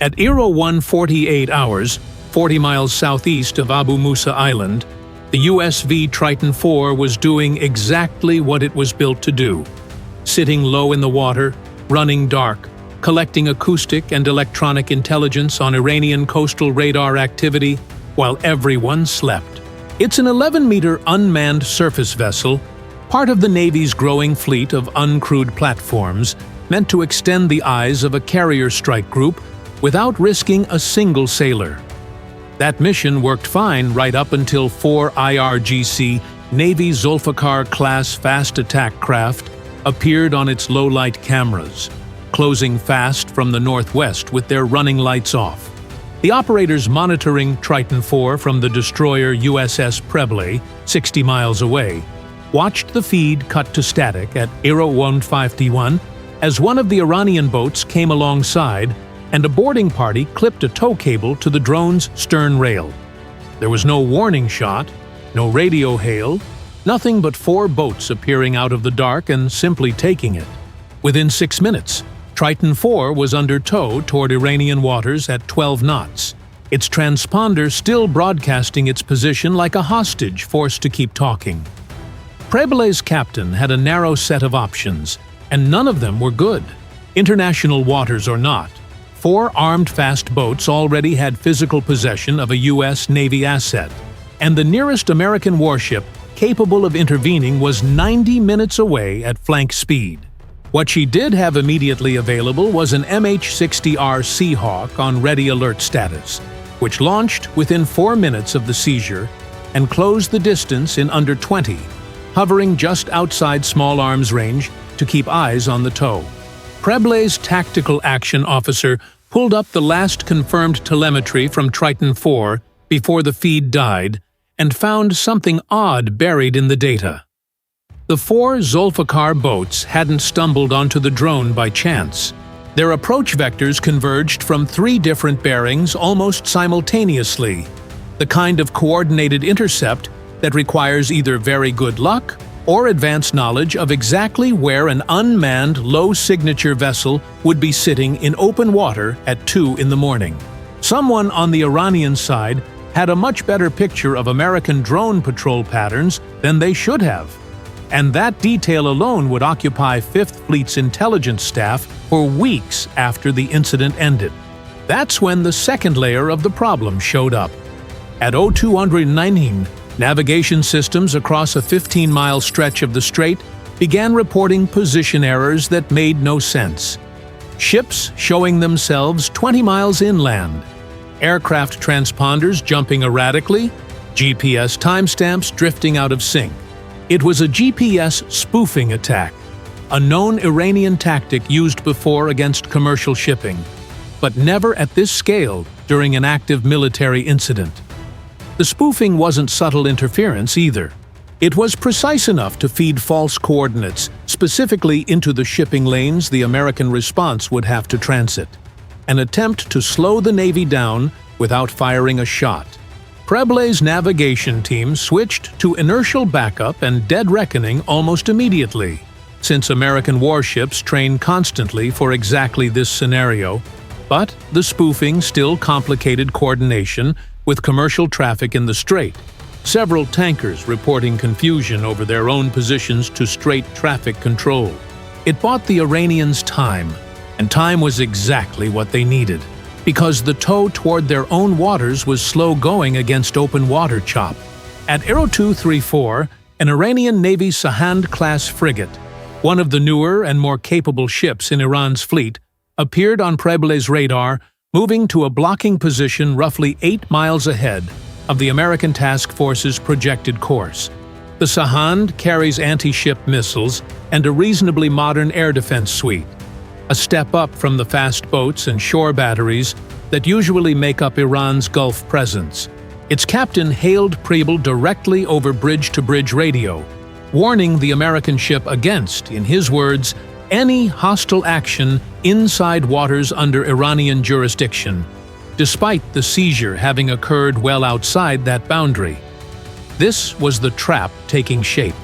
At 01:48 hours, 40 miles southeast of Abu Musa Island, the USV Triton IV was doing exactly what it was built to do: sitting low in the water, running dark, collecting acoustic and electronic intelligence on Iranian coastal radar activity while everyone slept. It's an 11-meter unmanned surface vessel, part of the Navy's growing fleet of uncrewed platforms, meant to extend the eyes of a carrier strike group without risking a single sailor. That mission worked fine right up until 4 IRGC Navy Zulfikar-class fast attack craft appeared on its low-light cameras, closing fast from the northwest with their running lights off. The operators monitoring Triton IV from the destroyer USS Preble, 60 miles away, watched the feed cut to static at 01:51 as one of the Iranian boats came alongside and a boarding party clipped a tow cable to the drone's stern rail. There was no warning shot, no radio hail, nothing but 4 boats appearing out of the dark and simply taking it. Within 6 minutes, Triton IV was under tow toward Iranian waters at 12 knots, its transponder still broadcasting its position like a hostage forced to keep talking. Preble's captain had a narrow set of options, and none of them were good. International waters or not, 4 armed fast boats already had physical possession of a U.S. Navy asset, and the nearest American warship capable of intervening was 90 minutes away at flank speed. What she did have immediately available was an MH-60R Seahawk on ready alert status, which launched within 4 minutes of the seizure and closed the distance in under 20, hovering just outside small arms range to keep eyes on the tow. Preble's tactical action officer pulled up the last confirmed telemetry from Triton IV before the feed died and found something odd buried in the data. The 4 Zulfikar boats hadn't stumbled onto the drone by chance. Their approach vectors converged from 3 different bearings almost simultaneously, the kind of coordinated intercept that requires either very good luck or advanced knowledge of exactly where an unmanned, low-signature vessel would be sitting in open water at 2 in the morning. Someone on the Iranian side had a much better picture of American drone patrol patterns than they should have, and that detail alone would occupy 5th Fleet's intelligence staff for weeks after the incident ended. That's when the second layer of the problem showed up. At 02:19, navigation systems across a 15-mile stretch of the strait began reporting position errors that made no sense. Ships showing themselves 20 miles inland, aircraft transponders jumping erratically, GPS timestamps drifting out of sync. It was a GPS spoofing attack, a known Iranian tactic used before against commercial shipping, but never at this scale during an active military incident. The spoofing wasn't subtle interference either. It was precise enough to feed false coordinates, specifically into the shipping lanes the American response would have to transit. An attempt to slow the Navy down without firing a shot. Preble's navigation team switched to inertial backup and dead reckoning almost immediately, since American warships train constantly for exactly this scenario, but the spoofing still complicated coordination with commercial traffic in the strait, several tankers reporting confusion over their own positions to strait traffic control. It bought the Iranians time, and time was exactly what they needed, because the tow toward their own waters was slow going against open water chop. At 02:34, an Iranian Navy Sahand-class frigate, one of the newer and more capable ships in Iran's fleet, appeared on Preble's radar, moving to a blocking position roughly 8 miles ahead of the American task force's projected course. The Sahand carries anti-ship missiles and a reasonably modern air defense suite, a step up from the fast boats and shore batteries that usually make up Iran's Gulf presence. Its captain hailed Preble directly over bridge-to-bridge radio, warning the American ship against, in his words, any hostile action inside waters under Iranian jurisdiction, despite the seizure having occurred well outside that boundary. This was the trap taking shape.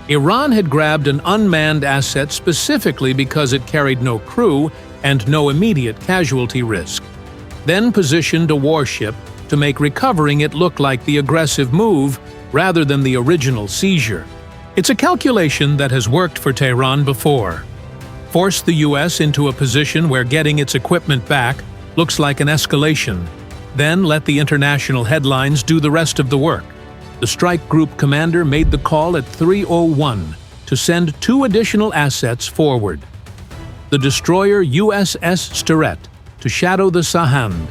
Iran had grabbed an unmanned asset specifically because it carried no crew and no immediate casualty risk. then positioned a warship to make recovering it look like the aggressive move rather than the original seizure. It's a calculation that has worked for Tehran before. Force the US into a position where getting its equipment back looks like an escalation, then let the international headlines do the rest of the work. The strike group commander made the call at 3:01 to send 2 additional assets forward. The destroyer USS Sterett to shadow the Sahand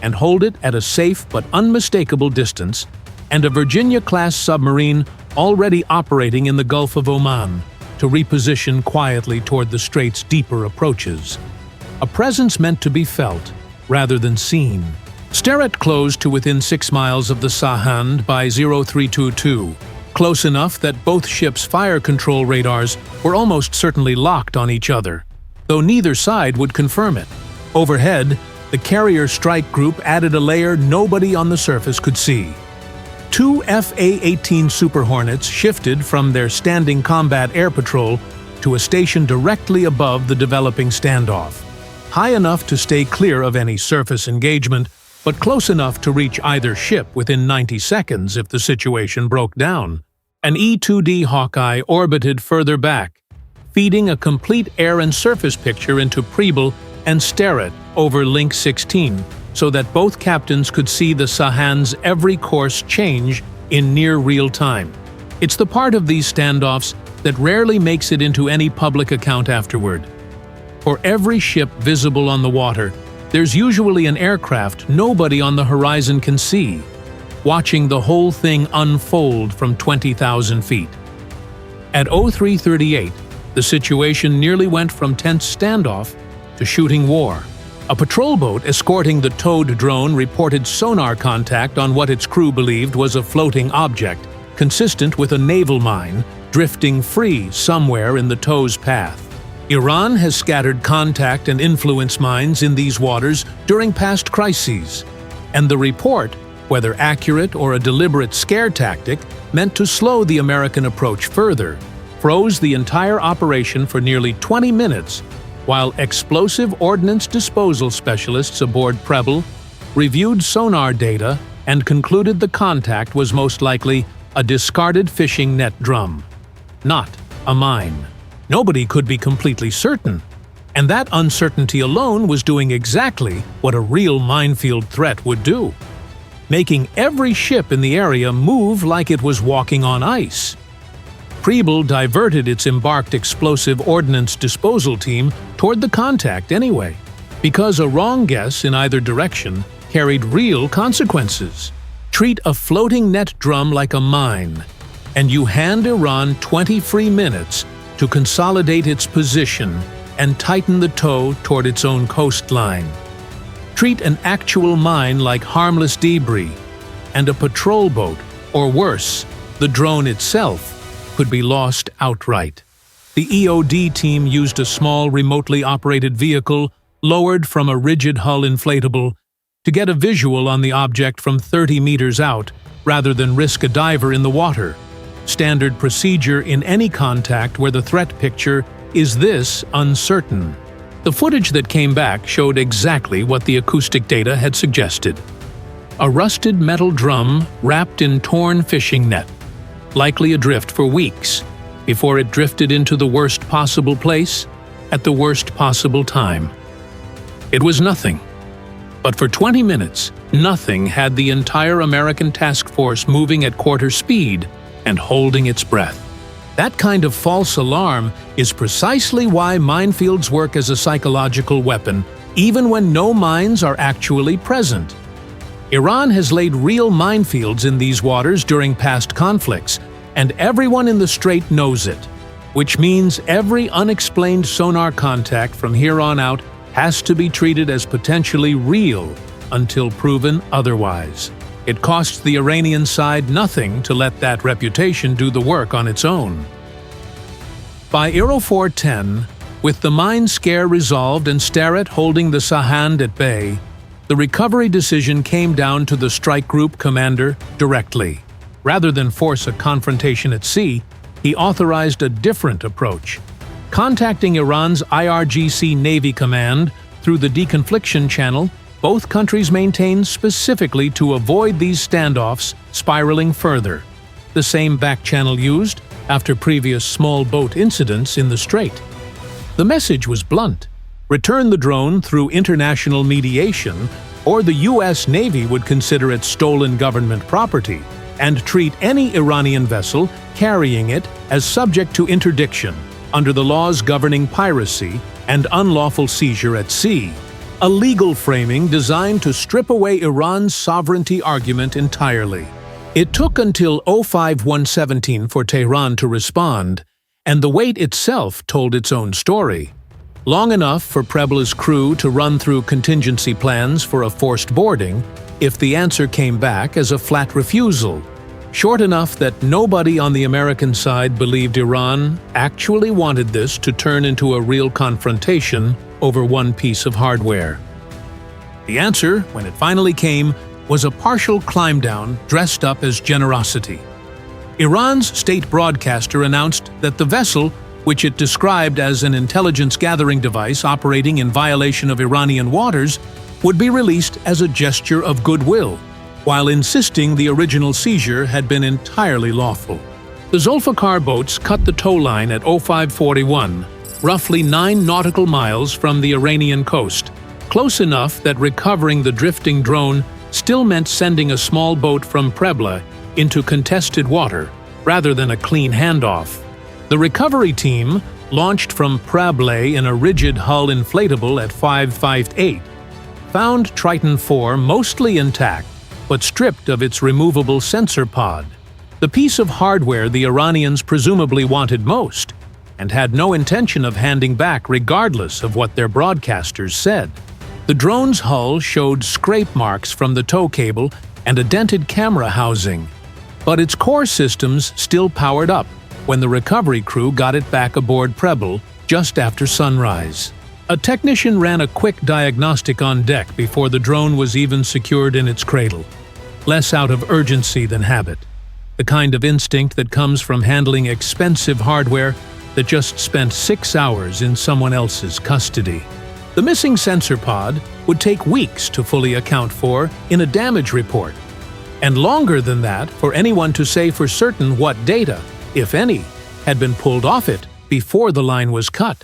and hold it at a safe but unmistakable distance, and a Virginia-class submarine already operating in the Gulf of Oman to reposition quietly toward the strait's deeper approaches. A presence meant to be felt rather than seen. Sterett closed to within 6 miles of the Sahand by 0322, close enough that both ships' fire control radars were almost certainly locked on each other, though neither side would confirm it. Overhead, the carrier strike group added a layer nobody on the surface could see. 2 FA-18 Super Hornets shifted from their standing combat air patrol to a station directly above the developing standoff, high enough to stay clear of any surface engagement, but close enough to reach either ship within 90 seconds if the situation broke down. An E-2D Hawkeye orbited further back, feeding a complete air and surface picture into Preble and Sterett over Link 16, so that both captains could see the Sahand's every course change in near real time. It's the part of these standoffs that rarely makes it into any public account afterward. For every ship visible on the water, there's usually an aircraft nobody on the horizon can see, watching the whole thing unfold from 20,000 feet. At 0338, the situation nearly went from tense standoff to shooting war. A patrol boat escorting the towed drone reported sonar contact on what its crew believed was a floating object, consistent with a naval mine, drifting free somewhere in the tow's path. Iran has scattered contact and influence mines in these waters during past crises, and the report, whether accurate or a deliberate scare tactic meant to slow the American approach further, froze the entire operation for nearly 20 minutes, while explosive ordnance disposal specialists aboard Preble reviewed sonar data and concluded the contact was most likely a discarded fishing net drum, not a mine. Nobody could be completely certain, and that uncertainty alone was doing exactly what a real minefield threat would do, making every ship in the area move like it was walking on ice. Preble diverted its embarked explosive ordnance disposal team toward the contact anyway, because a wrong guess in either direction carried real consequences. Treat a floating net drum like a mine, and you hand Iran 20 free minutes to consolidate its position and tighten the tow toward its own coastline. Treat an actual mine like harmless debris, and a patrol boat, or worse, the drone itself, could be lost outright. The EOD team used a small remotely operated vehicle lowered from a rigid hull inflatable to get a visual on the object from 30 meters out rather than risk a diver in the water. Standard procedure in any contact where the threat picture is this uncertain. The footage that came back showed exactly what the acoustic data had suggested. A rusted metal drum wrapped in torn fishing net, likely adrift for weeks, before it drifted into the worst possible place at the worst possible time. It was nothing. But for 20 minutes, nothing had the entire American task force moving at quarter speed and holding its breath. That kind of false alarm is precisely why minefields work as a psychological weapon, even when no mines are actually present. Iran has laid real minefields in these waters during past conflicts, and everyone in the strait knows it, which means every unexplained sonar contact from here on out has to be treated as potentially real until proven otherwise. It costs the Iranian side nothing to let that reputation do the work on its own. By 0410, with the mine scare resolved and Sterett holding the Sahand at bay, the recovery decision came down to the strike group commander directly. Rather than force a confrontation at sea, he authorized a different approach, contacting Iran's IRGC Navy Command through the deconfliction channel both countries maintained specifically to avoid these standoffs spiraling further, the same back-channel used after previous small boat incidents in the strait. The message was blunt: return the drone through international mediation, or the U.S. Navy would consider it stolen government property and treat any Iranian vessel carrying it as subject to interdiction under the laws governing piracy and unlawful seizure at sea, a legal framing designed to strip away Iran's sovereignty argument entirely. It took until 05/117 for Tehran to respond, and the wait itself told its own story. Long enough for Prebla's crew to run through contingency plans for a forced boarding if the answer came back as a flat refusal. Short enough that nobody on the American side believed Iran actually wanted this to turn into a real confrontation over one piece of hardware. The answer, when it finally came, was a partial climb-down dressed up as generosity. Iran's state broadcaster announced that the vessel, which it described as an intelligence-gathering device operating in violation of Iranian waters, would be released as a gesture of goodwill, while insisting the original seizure had been entirely lawful. The Zulfikar boats cut the tow line at 0541, roughly 9 nautical miles from the Iranian coast, close enough that recovering the drifting drone still meant sending a small boat from Prebla into contested water rather than a clean handoff. The recovery team, launched from Prebla in a rigid hull inflatable at 558, found Triton IV mostly intact but stripped of its removable sensor pod, the piece of hardware the Iranians presumably wanted most and had no intention of handing back regardless of what their broadcasters said. The drone's hull showed scrape marks from the tow cable and a dented camera housing, but its core systems still powered up when the recovery crew got it back aboard Prebla just after sunrise. A technician ran a quick diagnostic on deck before the drone was even secured in its cradle, less out of urgency than habit, the kind of instinct that comes from handling expensive hardware that just spent 6 hours in someone else's custody. The missing sensor pod would take weeks to fully account for in a damage report, and longer than that for anyone to say for certain what data, if any, had been pulled off it before the line was cut.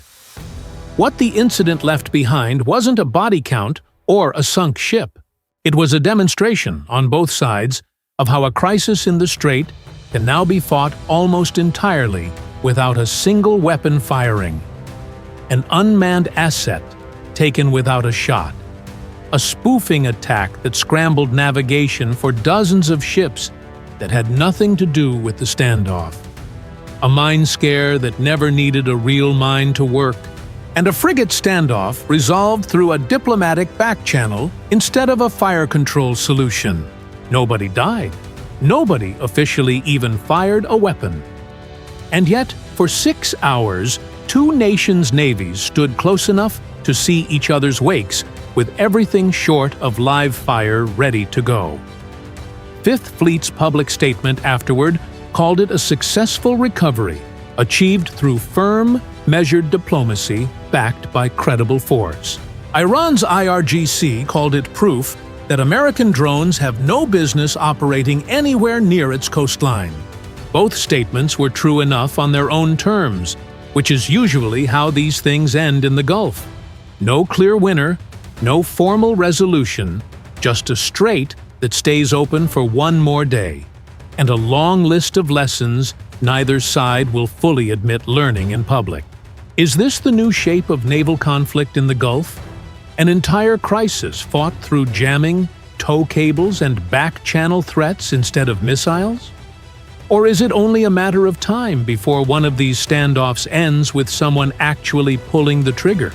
What the incident left behind wasn't a body count or a sunk ship. It was a demonstration, on both sides, of how a crisis in the strait can now be fought almost entirely without a single weapon firing. An unmanned asset taken without a shot. A spoofing attack that scrambled navigation for dozens of ships that had nothing to do with the standoff. A mine scare that never needed a real mine to work. And a frigate standoff resolved through a diplomatic back channel instead of a fire control solution. Nobody died. Nobody officially even fired a weapon. And yet, for 6 hours, 2 nations' navies stood close enough to see each other's wakes with everything short of live fire ready to go. Fifth Fleet's public statement afterward called it a successful recovery, achieved through firm, measured diplomacy backed by credible force. Iran's IRGC called it proof that American drones have no business operating anywhere near its coastline. Both statements were true enough on their own terms, which is usually how these things end in the Gulf. No clear winner, no formal resolution, just a strait that stays open for one more day, and a long list of lessons neither side will fully admit learning in public. Is this the new shape of naval conflict in the Gulf? An entire crisis fought through jamming, tow cables, and back-channel threats instead of missiles? Or is it only a matter of time before one of these standoffs ends with someone actually pulling the trigger?